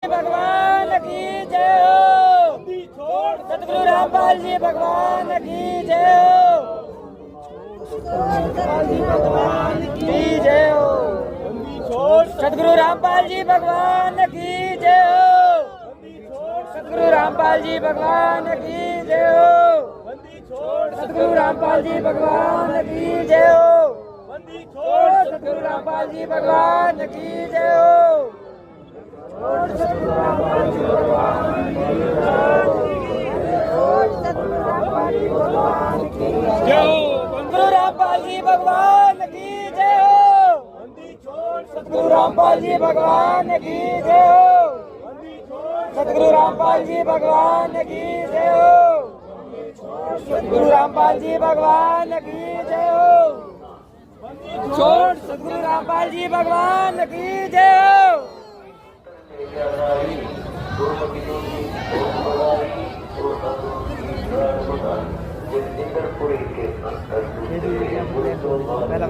भगवान की जय हो। सतगुरु रामपाल जी भगवान की जय हो। भगवान की जय हो। सतगुरु रामपाल जी भगवान की जय हो। सतगुरु रामपाल जी भगवान की जय हो। सतगुरु रामपाल जी भगवान की जय हो। सतगुरु रामपाल जी भगवान की जय हो। सतगुरु रामपाल जी भगवान की जय हो। गुरु रामपाल जी भगवान की जय हो। सतगुरु रामपाल जी भगवान की जय हो। सतगुरु रामपाल जी भगवान की जय हो। सतगुरु रामपाल जी भगवान की जय हो। सतगुरु रामपाल जी भगवान की जय हो। पहला